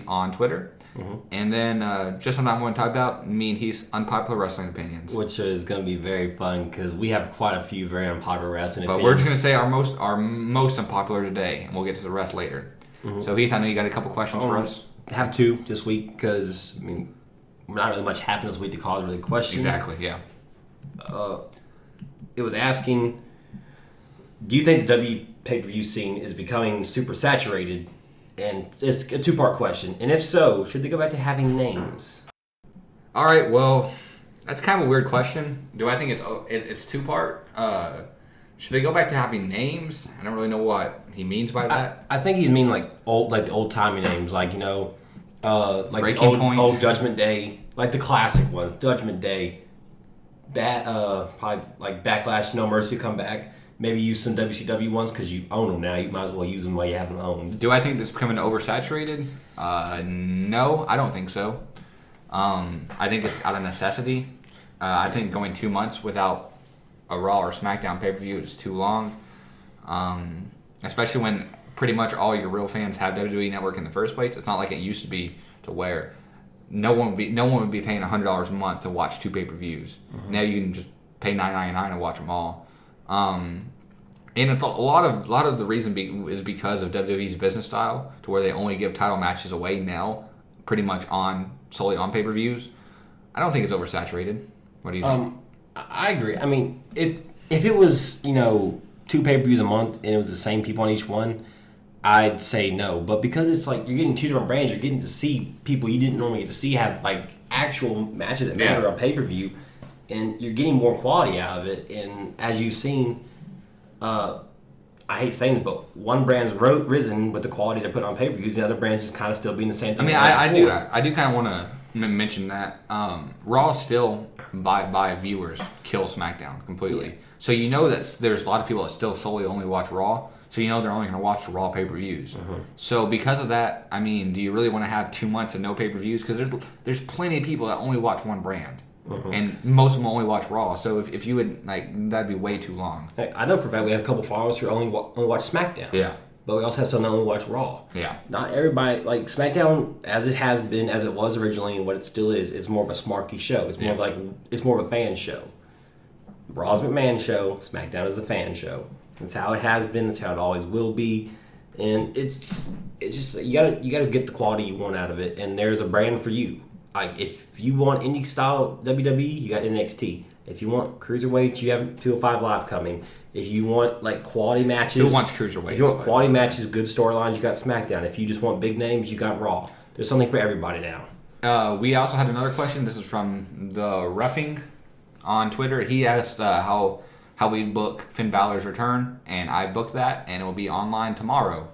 WWE on Twitter. And then just something I want to talk about, me and he's unpopular wrestling opinions. Which is going to be very fun because we have quite a few very unpopular wrestling opinions. But we're just going to say our most unpopular today, and we'll get to the rest later. So Heath, I know you got a couple questions for us. I have two this week because, not really much happened this week to cause really a question. Exactly, yeah. It was asking, do you think the W pay-per-view scene is becoming super saturated? And it's a two-part question. And if so, should they go back to having names? All right, well, that's kind of a weird question. Do I think it's two-part? Should they go back to having names? I don't really know what he means by that. I think he mean like the old-timey names, like, like Breaking the Point. old Judgment Day, like the classic ones, Judgment Day, probably like Backlash, No Mercy come back. Maybe use some WCW ones because you own them now. You might as well use them while you have them owned. Do I think it's becoming oversaturated? No, I don't think so. I think it's out of necessity. I think going 2 months without a Raw or SmackDown pay-per-view is too long. Especially when pretty much all your real fans have WWE Network in the first place. It's not like it used to be to where no one would be paying $100 a month to watch 2 pay-per-views. Now you can just pay $9.99 and watch them all. And it's a lot of the reason is because of WWE's business style, to where they only give title matches away now, pretty much solely on pay-per-views. I don't think it's oversaturated. What do you think? I agree. If it was 2 pay-per-views a month and it was the same people on each one, I'd say no. But because it's like you're getting 2 different brands, you're getting to see people you didn't normally get to see have like actual matches that matter on pay-per-view. And you're getting more quality out of it. And as you've seen, I hate saying this, but one brand's risen with the quality they're putting on pay-per-views, the other brand's just kind of still being the same thing. I do kind of want to mention that Raw still, by viewers, kills SmackDown completely. Yeah. So you know that there's a lot of people that still solely only watch Raw. So you know they're only going to watch the Raw pay-per-views. So because of that, do you really want to have 2 months of no pay-per-views? Because there's plenty of people that only watch one brand. And most of them only watch Raw, so if you would that'd be way too long. I know for a fact we have a couple followers who only watch SmackDown. Yeah, but we also have some that only watch Raw. Yeah, not everybody SmackDown as it was originally, and what it still is. It's more of a smarky show. It's more it's more of a fan show. Raw's McMahon show. SmackDown is the fan show. That's how it has been. That's how it always will be. And it's just you gotta get the quality you want out of it. And there's a brand for you. Like, if you want indie style WWE, you got NXT. If you want cruiserweights, you have 205 Live coming. If you want quality matches, who wants cruiserweights? If you want quality matches, good storylines, you got SmackDown. If you just want big names, you got Raw. There's something for everybody now. We also had another question. This is from the Roughing on Twitter. He asked how we book Finn Balor's return, and I booked that, and it will be online tomorrow.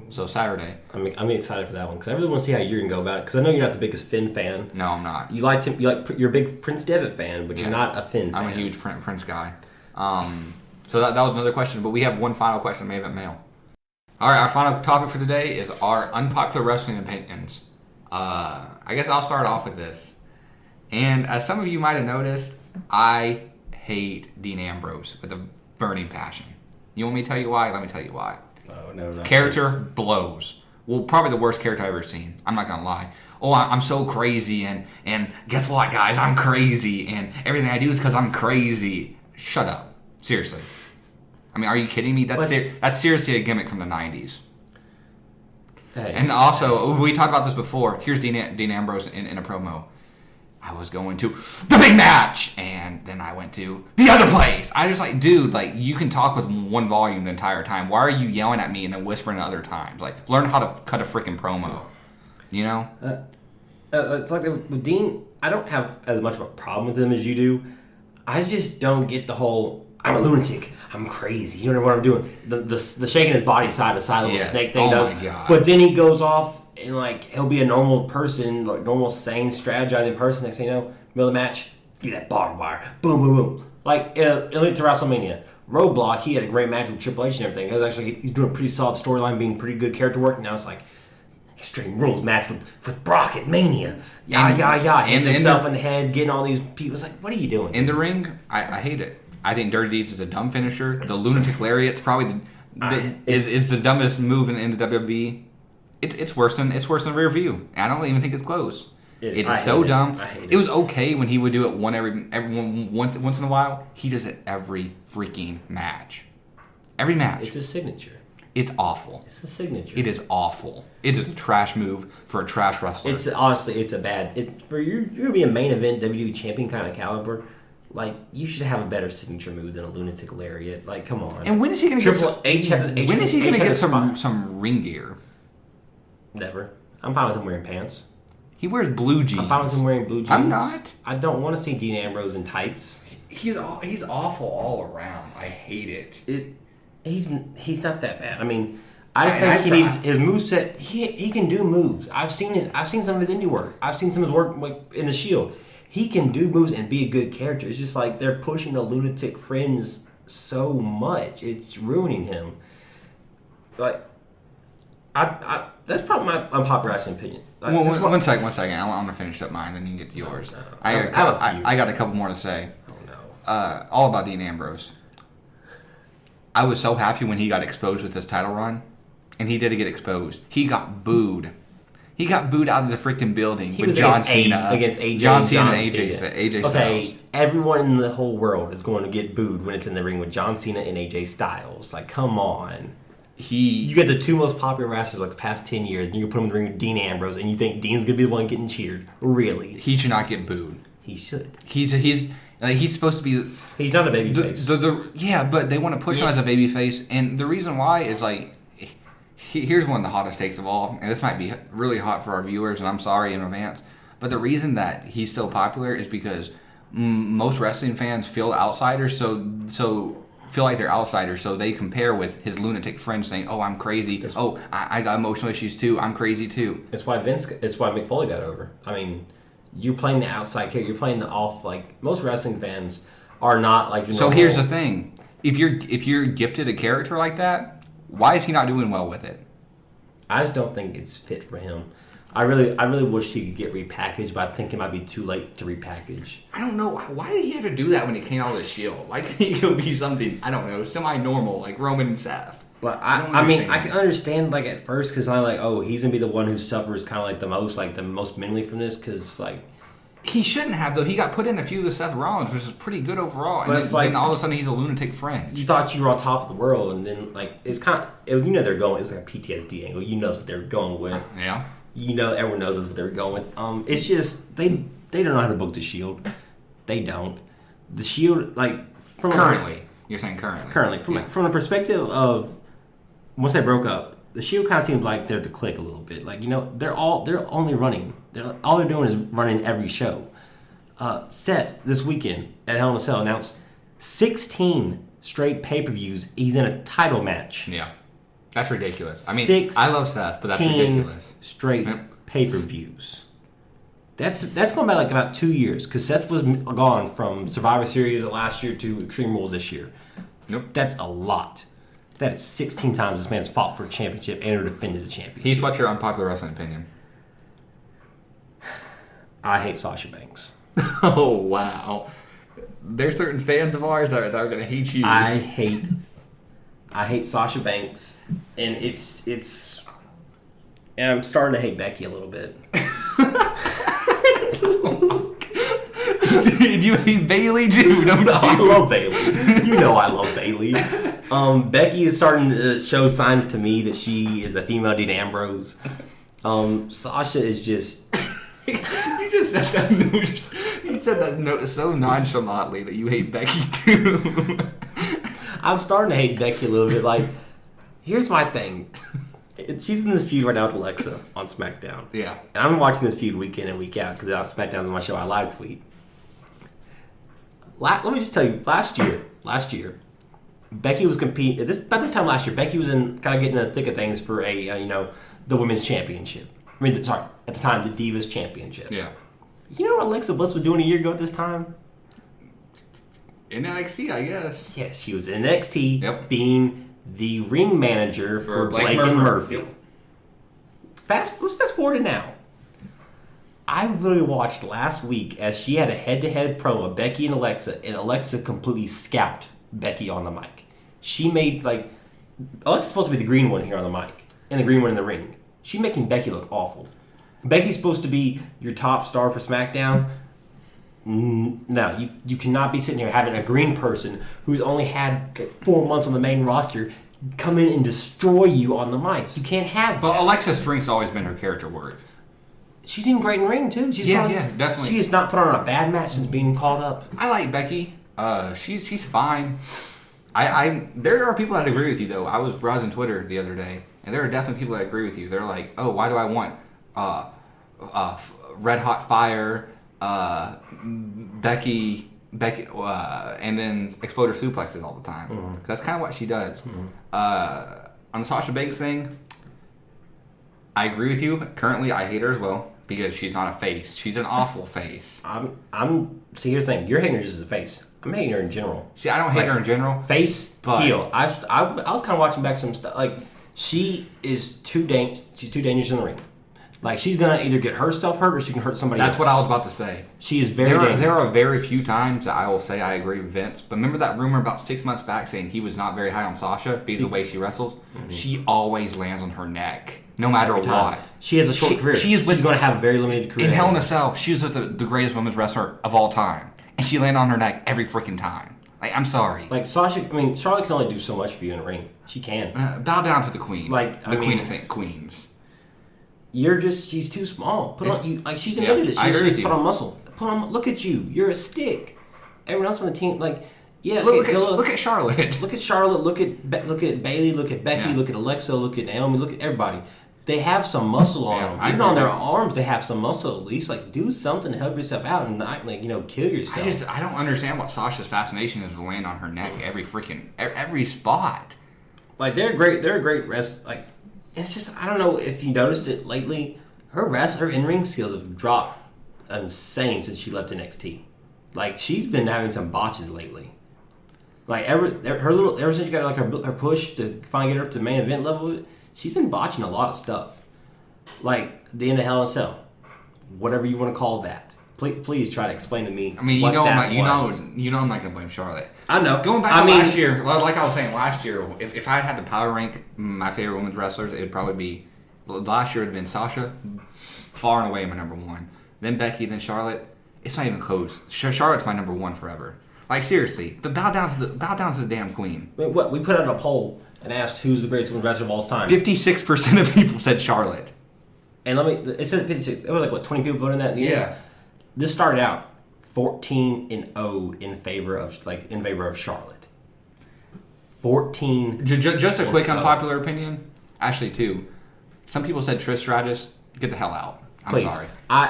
So Saturday. I'm excited for that one because I really want to see how you're gonna go about it. Because I know you're not the biggest Finn fan. No, I'm not. You're a big Prince Devitt fan, but you're not a Finn fan. I'm a huge Prince guy. So that was another question, but we have one final question from Event Mail. All right, our final topic for today is our unpopular wrestling opinions. I guess I'll start off with this. And as some of you might have noticed, I hate Dean Ambrose with a burning passion. You want me to tell you why? Let me tell you why. Oh, no, character blows. Well, probably the worst character I've ever seen. I'm not going to lie. Oh, I'm so crazy, and guess what, guys? I'm crazy, and everything I do is because I'm crazy. Shut up. Seriously. Are you kidding me? That's seriously a gimmick from the 90s. Hey. And also, we talked about this before. Here's Dean Ambrose in a promo. I was going to the big match, and then I went to the other place. I just dude, you can talk with one volume the entire time. Why are you yelling at me and then whispering at other times? Learn how to cut a freaking promo. You know? It's like with Dean, I don't have as much of a problem with him as you do. I just don't get the whole, I'm a lunatic, I'm crazy, you don't know what I'm doing. The shaking his body side to side, little snake thing does. My God. But then he goes off and he'll be a normal person, normal sane strategizing person. Next thing you know, middle of the match, do that barbed wire, boom, boom, boom. Elite to WrestleMania, Roadblock, he had a great match with Triple H and everything. It was he's doing a pretty solid storyline, being pretty good character work. Now it's Extreme Rules match with Brock at Mania. Hitting himself in the head, getting all these people. It's what are you doing? In the ring, I hate it. I think Dirty Deeds is a dumb finisher. The Lunatic Lariat's probably is the dumbest move in the WWE. It's worse than Rear View. I don't even think it's close. It's so dumb. I hate it. It was okay when he would do it once in a while. He does it every freaking match. Every match. It's a signature. It's awful. It's a signature. It is awful. It is a trash move for a trash wrestler. It's honestly, it's a bad. For you're gonna be a main event WWE champion kind of caliber. Like, you should have a better signature move than a lunatic lariat. Like, come on. And when is he gonna get When is he gonna get some ring gear? Never. I'm fine with him wearing pants. He wears blue jeans. I'm fine with him wearing blue jeans. I'm not. I don't want to see Dean Ambrose in tights. He's awful all around. I hate it. He's not that bad. I mean, I just think he needs his moveset. He can do moves. I've seen some of his indie work. I've seen some of his work like in the Shield. He can do moves and be a good character. It's just like they're pushing the lunatic fringe so much. It's ruining him. Like, I that's probably my unpopular opinion. Like, one second. I'm gonna finish up mine, then you can get to yours. I got a couple more to say. Oh no. All about Dean Ambrose. I was so happy when he got exposed with this title run, and he did get exposed. He got booed. He got booed out of the freaking building with John Cena. Against AJ. John Cena and AJ Styles. Okay, everyone in the whole world is going to get booed when it's in the ring with John Cena and AJ Styles. Like, come on. You get the two most popular wrestlers like the past 10 years, and you put them in the ring with Dean Ambrose, and you think Dean's going to be the one getting cheered. Really? He should not get booed. He should. He's supposed to be. He's not a babyface. Yeah, but they want to push him as a babyface, and the reason why is like, here's one of the hottest takes of all, and this might be really hot for our viewers, and I'm sorry in advance, but the reason that he's so popular is because most wrestling fans feel outsiders, so feel like they're outsiders, so they compare with his lunatic friends saying, "Oh, I'm crazy. I got emotional issues too. I'm crazy too." It's why Mick Foley got over. I mean, you're playing the outside character. You're playing the off. Like, most wrestling fans are not like. So here's the thing: if you're gifted a character like that, why is he not doing well with it? I just don't think it's fit for him. I really wish he could get repackaged, but I think it might be too late to repackage. I don't know. Why did he have to do that when he came out of the Shield? Why couldn't he go be something, I don't know, semi-normal, like Roman and Seth? But I mean, I can understand, like, at first, because I'm like, oh, he's going to be the one who suffers kind of like the most mentally from this, because, like... He shouldn't have, though. He got put in a feud with Seth Rollins, which is pretty good overall. But and then all of a sudden, he's a lunatic friend. You thought you were on top of the world, and then, like, it's kind of... they're going... It's like a PTSD angle. You know what they were going with. Yeah. You know, everyone knows that's what they were going with. It's just, they don't know how to book the Shield. They don't. The Shield, like... Currently. You're saying currently. Currently. From the perspective of... Once they broke up, the Shield kind of seems like they're the clique a little bit. Like, you know, they're only running. All they're doing is running every show. Seth, this weekend, at Hell in a Cell, announced 16 straight pay-per-views. He's in a title match. Yeah. That's ridiculous. I mean, I love Seth, but that's ridiculous. Straight pay-per-views. That's going back like about 2 years, because Seth was gone from Survivor Series last year to Extreme Rules this year. Nope. That's a lot. That is 16 times this man's fought for a championship and defended a championship. He's what's your unpopular wrestling opinion? I hate Sasha Banks. Oh, wow. There's certain fans of ours that are going to hate you. I hate Sasha Banks, and it's and I'm starting to hate Becky a little bit. Do you hate Bailey too? No, I love Bailey. You know I love Bailey. Becky is starting to show signs to me that she is a female Dean Ambrose. Sasha is just... You just said that. You said that so nonchalantly that you hate Becky too. I'm starting to hate Becky a little bit. Like, here's my thing. She's in this feud right now with Alexa on SmackDown. Yeah. And I'm watching this feud week in and week out because SmackDown's on my show. I live tweet. Let me just tell you, last year, Becky was competing. About this time last year, Becky was kind of getting in the thick of things for the women's championship. I mean, sorry, at the time, the Divas Championship. Yeah. You know what Alexa Bliss was doing a year ago at this time? In NXT, I guess. Yes, she was in NXT, being the ring manager for Blake and Murphy. Yep. Let's fast forward to now. I literally watched last week as she had a head-to-head promo of Becky and Alexa completely scalped Becky on the mic. She made, Alexa's supposed to be the green one here on the mic, and the green one in the ring. She's making Becky look awful. Becky's supposed to be your top star for SmackDown. No, you cannot be sitting here having a green person who's only had 4 months on the main roster come in and destroy you on the mic. You can't have that. But Alexa's strength's always been her character work. She's even great in ring too. Definitely. She has not put on a bad match since being called up. I like Becky. She's fine. There are people that agree with you though. I was browsing Twitter the other day, and there are definitely people that agree with you. They're like, oh, why do I want Red Hot Fire, Becky, and then exploder suplexes all the time? Mm-hmm. That's kind of what she does. Mm-hmm. On the Sasha Banks thing, I agree with you. Currently, I hate her as well because she's not a face. She's an awful face. See, here's the thing. You're hating her just as a face. I'm hating her in general. See, I don't hate her in general. Face, but heel. I was kind of watching back some stuff. Like, she is she's too dangerous in the ring. Like, she's going to either get herself hurt or she can hurt somebody else. That's what I was about to say. She is very dangerous. There are very few times that I will say I agree with Vince. But remember that rumor about 6 months back saying he was not very high on Sasha because of the way she wrestles? Mm-hmm. She always lands on her neck, no matter what. She has a short career. She's going to have a very limited career. In Hell in a Cell, she was the greatest women's wrestler of all time. And she landed on her neck every freaking time. Like, I'm sorry. Like, Charlotte can only do so much for you in the ring. She can. Bow down to the queen. Like, queen of queens. She's too small. She's admitted it. She needs to put on muscle. Look at you. You're a stick. Everyone else on the team, look at Charlotte. Look at Charlotte. Look at Bayley. Look at Becky. Look at Alexa. Look at Naomi. Look at everybody. They have some muscle on them. Even on their arms, they have some muscle at least. Like, do something to help yourself out and not, kill yourself. I don't understand what Sasha's fascination is to land on her neck every spot. Like, they're great rest. Like, it's just, I don't know if you noticed it lately. Her in-ring skills have dropped insane since she left NXT. Like, she's been having some botches lately. Like, ever since she got her push to finally get her up to main event level, she's been botching a lot of stuff. Like, the end of Hell in a Cell. Whatever you want to call that. Please try to explain to me. I mean, I'm not going to blame Charlotte. I know. Going back to last year, like I was saying, last year, if I had to power rank my favorite women's wrestlers, it would probably be, last year it would have been Sasha, far and away my number one. Then Becky, then Charlotte. It's not even close. Charlotte's my number one forever. Like, seriously, but bow down to the damn queen. I mean, what, we put out a poll and asked who's the greatest women's wrestler of all time. 56% of people said Charlotte. And it said 56. It was 20 people voted that in the end? This started out 14-0 in favor of Charlotte. 14. Just a quick unpopular opinion. Actually, too. Some people said Trish Stratus. Get the hell out. I'm sorry.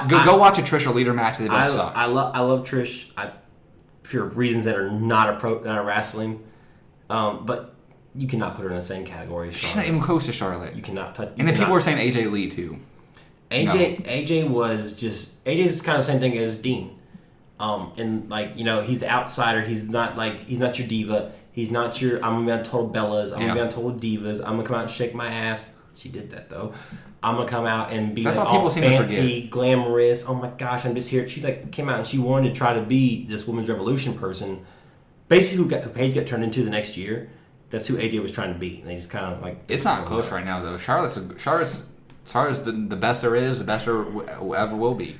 Go watch a Trish or leader match. They both suck. I love Trish. For reasons that are not wrestling, but you cannot put her in the same category as Charlotte. She's not even close to Charlotte. You cannot touch. And then people were saying AJ Lee too. AJ's kind of the same thing as Dean. And he's the outsider. He's not your diva. He's not your. I'm gonna be on Total Bellas. I'm gonna be on Total Divas. I'm gonna come out and shake my ass. She did that though. I'm gonna come out and be all fancy, glamorous. Oh my gosh, I'm just here. She's came out and she wanted to try to be this women's revolution person. Basically, who Paige got turned into the next year. That's who AJ was trying to be. And they just kind of It's not close right now though. Charlotte's the best there is, the best there ever will be.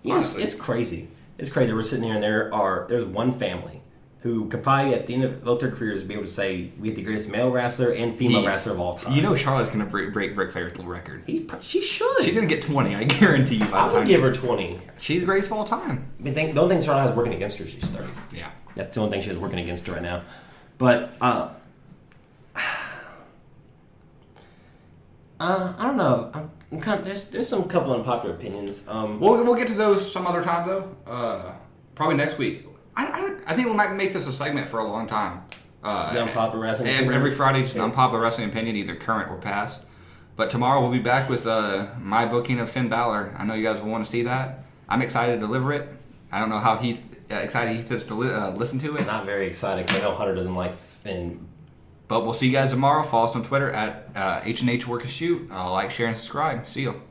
It's crazy. It's crazy. We're sitting here and there's one family who could probably at the end of both their careers be able to say we have the greatest male wrestler and female wrestler of all time. Charlotte's going to break Ric Flair's record. She should. She's going to get 20, I guarantee you. I would give her 20. She's the greatest of all time. The only thing Charlotte has working against her, she's 30. Yeah. That's the only thing she has working against her right now. But, I don't know. I'm kind of, there's some couple unpopular opinions. We'll get to those some other time, though. Probably next week. I think we might make this a segment for a long time. The Unpopular Wrestling Every Friday, just an Unpopular Wrestling Opinion, either current or past. But tomorrow we'll be back with my booking of Finn Balor. I know you guys will want to see that. I'm excited to deliver it. I don't know how excited Heath is to listen to it. Not very excited because I know Hunter doesn't like Finn. But we'll see you guys tomorrow. Follow us on Twitter at HHWAS. Like, share, and subscribe. See you.